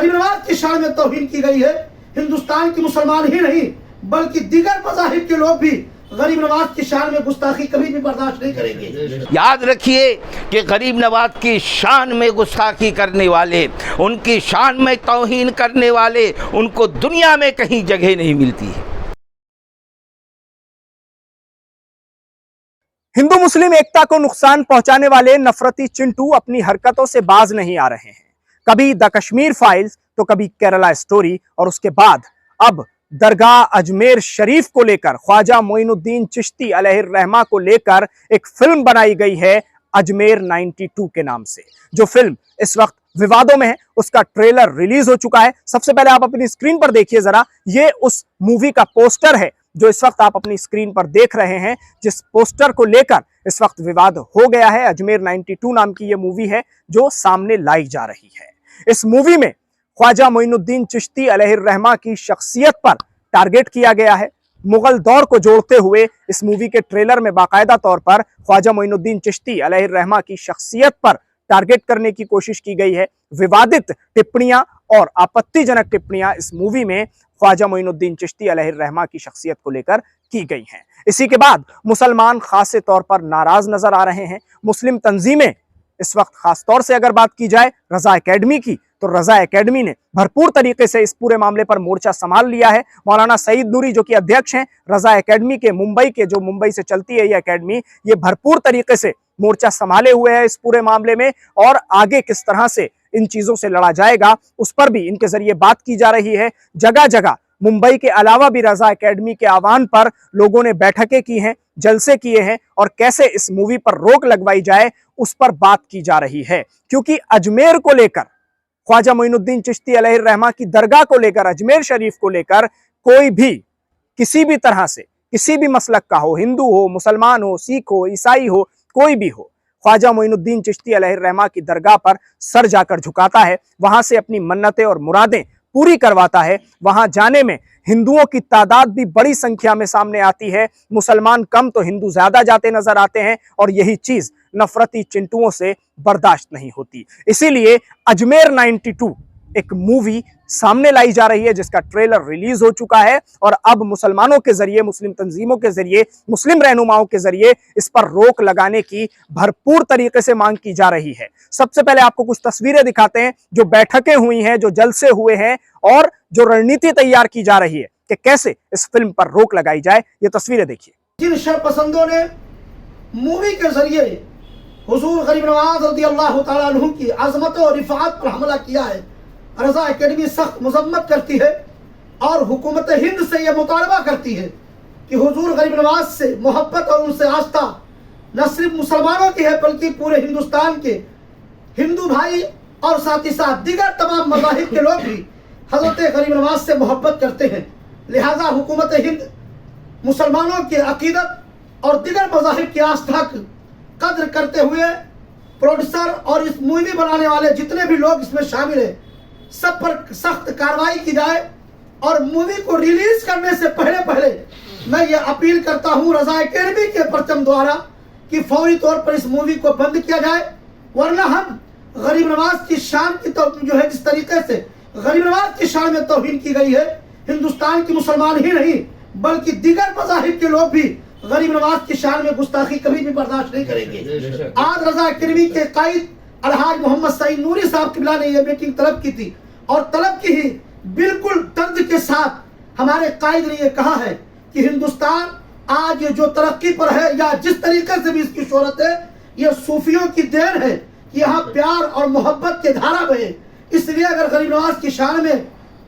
गरीब नवाज की शान में तौहीन की गई है। हिंदुस्तान के मुसलमान ही नहीं बल्कि दीगर मज़ाहिब के लोग भी गरीब नवाज की शान में गुस्ताखी कभी भी बर्दाश्त नहीं करेंगे। याद रखिए कि गरीब नवाज की शान में गुस्ताखी करने वाले, उनकी शान में तौहीन करने वाले, उनको दुनिया में कहीं जगह नहीं मिलती है। हिंदू मुस्लिम एकता को नुकसान पहुंचाने वाले नफरती चिंटू अपनी हरकतों से बाज नहीं आ रहे हैं। कभी द कश्मीर फाइल्स तो कभी केरला स्टोरी और उसके बाद अब दरगाह अजमेर शरीफ को लेकर ख्वाजा मोइनुद्दीन चिश्ती अलैहिर्रहमा को लेकर एक फिल्म बनाई गई है अजमेर 92 के नाम से। जो फिल्म इस वक्त विवादों में है, उसका ट्रेलर रिलीज हो चुका है। सबसे पहले आप अपनी स्क्रीन पर देखिए जरा, ये उस मूवी का पोस्टर है जो इस वक्त आप अपनी स्क्रीन पर देख रहे हैं, जिस पोस्टर को लेकर इस वक्त विवाद हो गया है। अजमेर 92 नाम की यह मूवी है जो सामने लाई जा रही है। इस मूवी में ख्वाजा मोइनुद्दीन चिश्ती अलैहिर्रहमा की शख्सियत पर टारगेट किया गया है। मुगल दौर को जोड़ते हुए इस मूवी के ट्रेलर में बाकायदा तौर पर ख्वाजा मोइनुद्दीन चिश्ती अलैहिर्रहमा की शख्सियत पर टारगेट करने की कोशिश की गई है। विवादित टिप्पणियां और आपत्तिजनक टिप्पणियां इस मूवी में ख्वाजा मोइनुद्दीन चिश्ती अलैहिर्रहमा की शख्सियत को लेकर की गई हैं। इसी के बाद मुसलमान खास तौर पर नाराज नजर आ रहे हैं। मुस्लिम तंजीमें इस वक्त खास तौर से अगर बात की जाए रजा एकेडमी की, तो रजा एकेडमी ने भरपूर तरीके से इस पूरे मामले पर मोर्चा संभाल लिया है। मौलाना सईद नूरी जो कि अध्यक्ष हैं रजा एकेडमी के, मुंबई से चलती है ये एकेडमी, ये भरपूर तरीके से मोर्चा संभाले हुए है इस पूरे मामले में। और आगे किस तरह से इन चीजों से लड़ा जाएगा उस पर भी इनके जरिए बात की जा रही है। जगह जगह मुंबई के अलावा भी रजा एकेडमी के आह्वान पर लोगों ने बैठकें की हैं, जलसे किए हैं और कैसे इस मूवी पर रोक लगवाई जाए उस पर बात की जा रही है। क्योंकि अजमेर को लेकर, ख्वाजा मोइनुद्दीन चिश्ती अलैहिर्रहमा की दरगाह को लेकर, अजमेर शरीफ को लेकर कोई भी किसी भी तरह से, किसी भी मसलक का हो, हिंदू हो, मुसलमान हो, सिख हो, ईसाई हो, कोई भी हो, ख्वाजा मोइनुद्दीन चिश्ती अलैहिर्रहमा की दरगाह पर सर जाकर झुकाता है, वहां से अपनी मन्नतें और मुरादें पूरी करवाता है। वहां जाने में हिंदुओं की तादाद भी बड़ी संख्या में सामने आती है। मुसलमान कम तो हिंदू ज्यादा जाते नजर आते हैं और यही चीज नफरती चिंटुओं से बर्दाश्त नहीं होती। इसीलिए अजमेर 92 एक मूवी सामने लाई जा रही है जिसका ट्रेलर रिलीज हो चुका है और अब मुसलमानों के जरिए, मुस्लिम तंजीमों के जरिए, मुस्लिम रहनुमाओं के जरिए इस पर रोक लगाने की भरपूर तरीके से मांग की जा रही है। सबसे पहले आपको कुछ तस्वीरें दिखाते हैं जो बैठकें हुई हैं, जो जलसे हुए हैं और जो रणनीति तैयार की जा रही है कि कैसे इस फिल्म पर रोक लगाई जाए। ये तस्वीरें देखिए। जिन शरपसंदों ने मूवी के जरिए हुजूर गरीब नवाज रज़ियल्लाहु तआला अन्हु की अज़मत और रिफ़ात पर हमला किया है, रज़ा एकेडमी सख्त मजम्मत करती है और हुकूमत हिंद से यह मुतालबा करती है कि हुजूर गरीब नवाज से मोहब्बत और उनसे आस्था न सिर्फ मुसलमानों की है बल्कि पूरे हिंदुस्तान के हिंदू भाई और साथ ही साथ दीगर तमाम मज़ाहिब के लोग भी हज़रत गरीब नवाज से मोहब्बत करते हैं। लिहाजा हुकूमत हिंद मुसलमानों की अकीदत और दीगर मज़ाहिब की आस्था की कद्र करते हुए प्रोड्यूसर और इस मूवी बनाने वाले जितने भी लोग इसमें शामिल हैं सब पर सख्त कार्रवाई की जाए। और मूवी को रिलीज करने से पहले मैं ये अपील करता हूँ रज़ा एकेडमी के परचम द्वारा कि फौरी तौर पर इस मूवी को बंद किया जाए, वरना हम गरीब नवाज की शान की जो है, जिस तरीके से गरीब नवाज की शान में तौहीन की गई है, हिंदुस्तान के मुसलमान ही नहीं बल्कि दीगर मज़ाहिब के लोग भी गरीब नवाज की शान में गुस्ताखी कभी भी बर्दाश्त नहीं करेंगे। आज रज़ा एकेडमी के कायद अलहाज मोहम्मद सईद नूरी साहब किबला ने यह मीटिंग तलब की थी और तलब की ही बिल्कुल दर्द के साथ हमारे कायद ने यह कहा है कि हिंदुस्तान आज जो तरक्की पर है या जिस तरीके से भी इसकी शोहरत है, यह सूफियों की देन है कि यहाँ प्यार और मोहब्बत के धारा बहे। इसलिए अगर गरीब नवाज की शान में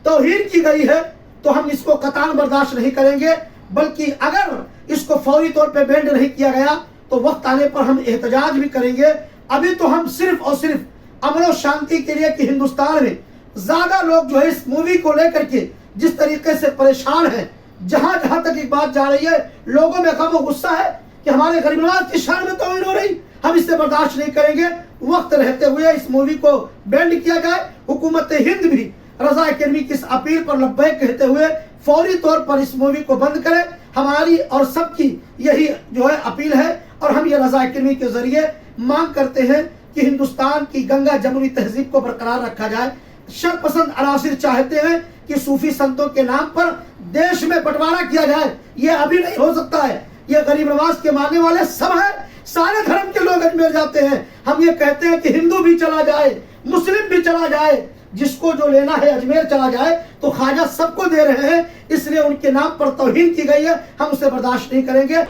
तौहीन की गई है तो हम इसको कतान बर्दाश्त नहीं करेंगे, बल्कि अगर इसको फौरी तौर पे बैंड नहीं किया गया तो वक्त आने पर हम एहतजाज भी करेंगे। अभी तो हम सिर्फ और सिर्फ अमन और शांति के लिए कि हिंदुस्तान में ज्यादा लोग जो है इस मूवी को लेकर के जिस तरीके से परेशान हैं, जहां जहां तक एक बात जा रही है, लोगों में गम और गुस्सा है कि हमारे गरीब नवाज की शान में तौहीन हो रही, हम इससे बर्दाश्त नहीं करेंगे। वक्त रहते हुए इस मूवी को बैंड किया जाए। हुकूमत हिंद भी रज़ा एकेडमी की इस अपील पर लब्बैक कहते हुए फौरी तौर पर इस मूवी को बंद करे। हमारी और सबकी यही जो है अपील है और हम ये रज़ा एकेडमी के जरिए मांग करते हैं कि हिंदुस्तान की गंगा जमुनी तहजीब को बरकरार रखा जाए। शरपसंद अनासिर चाहते हैं कि सूफी संतों के नाम पर देश में बंटवारा किया जाए। ये अभी नहीं हो सकता है। ये गरीब नवाज के मानने वाले सब हैं, सारे धर्म के लोग अजमेर जाते हैं। हम ये कहते हैं कि हिंदू भी चला जाए, मुस्लिम भी चला जाए, जिसको जो लेना है अजमेर चला जाए। तो ख्वाजा सबको दे रहे हैं, इसलिए उनके नाम पर तौहीन की गई है, हम उसे बर्दाश्त नहीं करेंगे।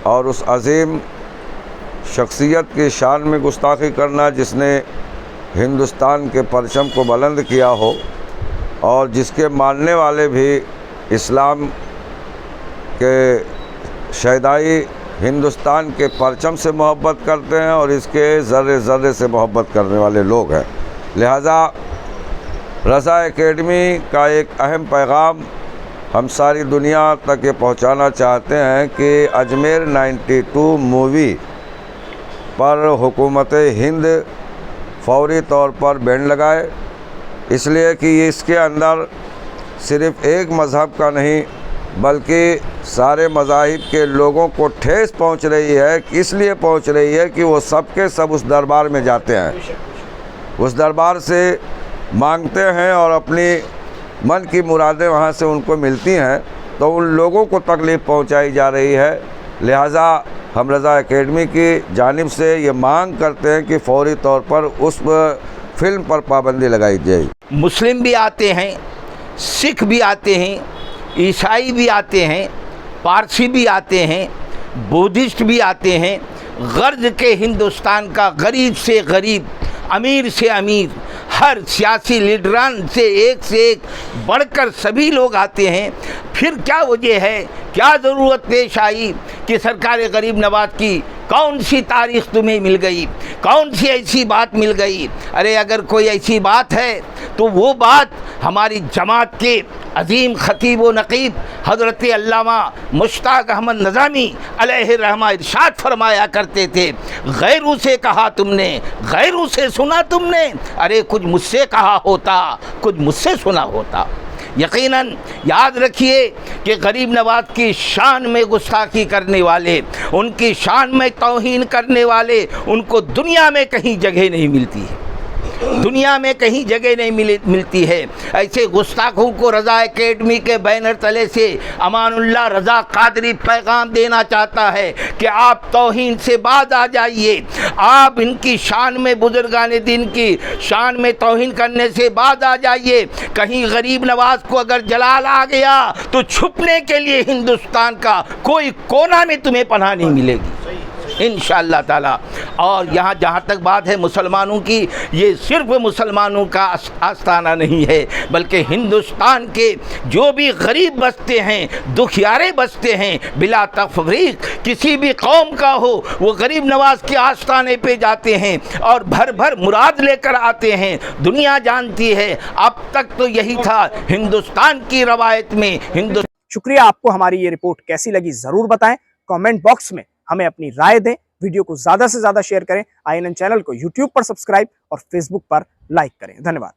और उस अजीम शख्सियत की शान में गुस्ताखी करना जिसने हिंदुस्तान के परचम को बुलंद किया हो और जिसके मानने वाले भी इस्लाम के शहदाई हिंदुस्तान के परचम से मोहब्बत करते हैं और इसके ज़र्रे ज़र्रे से मोहब्बत करने वाले लोग हैं। लिहाजा रज़ा एकेडमी का एक अहम पैगाम हम सारी दुनिया तक ये पहुंचाना चाहते हैं कि अजमेर 92 मूवी पर हुकूमत हिंद फौरी तौर पर बैन लगाए, इसलिए कि इसके अंदर सिर्फ़ एक मज़हब का नहीं बल्कि सारे मज़ाहिब के लोगों को ठेस पहुंच रही है। इसलिए पहुंच रही है कि वो सब के सब उस दरबार में जाते हैं, उस दरबार से मांगते हैं और अपनी मन की मुरादें वहाँ से उनको मिलती हैं, तो उन लोगों को तकलीफ़ पहुंचाई जा रही है। लिहाजा हम रज़ा एकेडमी की जानिब से ये मांग करते हैं कि फौरी तौर पर उस फिल्म पर पाबंदी लगाई जाए। मुस्लिम भी आते हैं, सिख भी आते हैं, ईसाई भी आते हैं, पारसी भी आते हैं, बुद्धिस्ट भी आते हैं। गर्ज के हिंदुस्तान का गरीब से गरीब, अमीर से अमीर, हर सियासी लीडरान से एक बढ़कर सभी लोग आते हैं। फिर क्या वजह है, क्या ज़रूरत पेश आई कि सरकार गरीब नवाज की कौन सी तारीख़ तुम्हें मिल गई, कौन सी ऐसी बात मिल गई? अरे अगर कोई ऐसी बात है तो वो बात हमारी जमात के अजीम ख़तीब व नक़ीब हज़रत अल्लामा मुश्ताक अहमद नज़ामी अलैहि रहमा इरशाद फरमाया करते थे, गैरों से कहा तुमने, गैरों से सुना तुमने। अरे कुछ मुझसे कहा होता, कुछ मुझसे सुना होता। यकीनन याद रखिए कि गरीब नवाज की शान में गुस्ताखी करने वाले, उनकी शान में तौहीन करने वाले, उनको दुनिया में कहीं जगह नहीं मिलती है, दुनिया में कहीं जगह नहीं मिलती है। ऐसे गुस्ताखों को रज़ा एकेडमी के बैनर तले से अमानुल्लाह रज़ा कादरी पैगाम देना चाहता है कि आप तौहीन से बाज आ जाइए, आप इनकी शान में, बुजुर्गान दीन की शान में तौहीन करने से बाज आ जाइए। कहीं गरीब नवाज को अगर जलाल आ गया तो छुपने के लिए हिंदुस्तान का कोई कोना में तुम्हें पनाह नहीं मिलेगी इंशाअल्लाह ताला। और यहाँ जहाँ तक बात है मुसलमानों की, ये सिर्फ मुसलमानों का आस्थाना नहीं है बल्कि हिंदुस्तान के जो भी गरीब बसते हैं, दुखियारे बसते हैं, बिला तफरीक किसी भी कौम का हो, वो गरीब नवाज के आस्थाने पे जाते हैं और भर भर मुराद लेकर आते हैं। दुनिया जानती है अब तक तो यही था हिंदुस्तान की रवायत में। शुक्रिया। आपको हमारी ये रिपोर्ट कैसी लगी ज़रूर बताएं, कमेंट बॉक्स में हमें अपनी राय दें, वीडियो को ज़्यादा से ज़्यादा शेयर करें, INN चैनल को YouTube पर सब्सक्राइब और Facebook पर लाइक करें। धन्यवाद।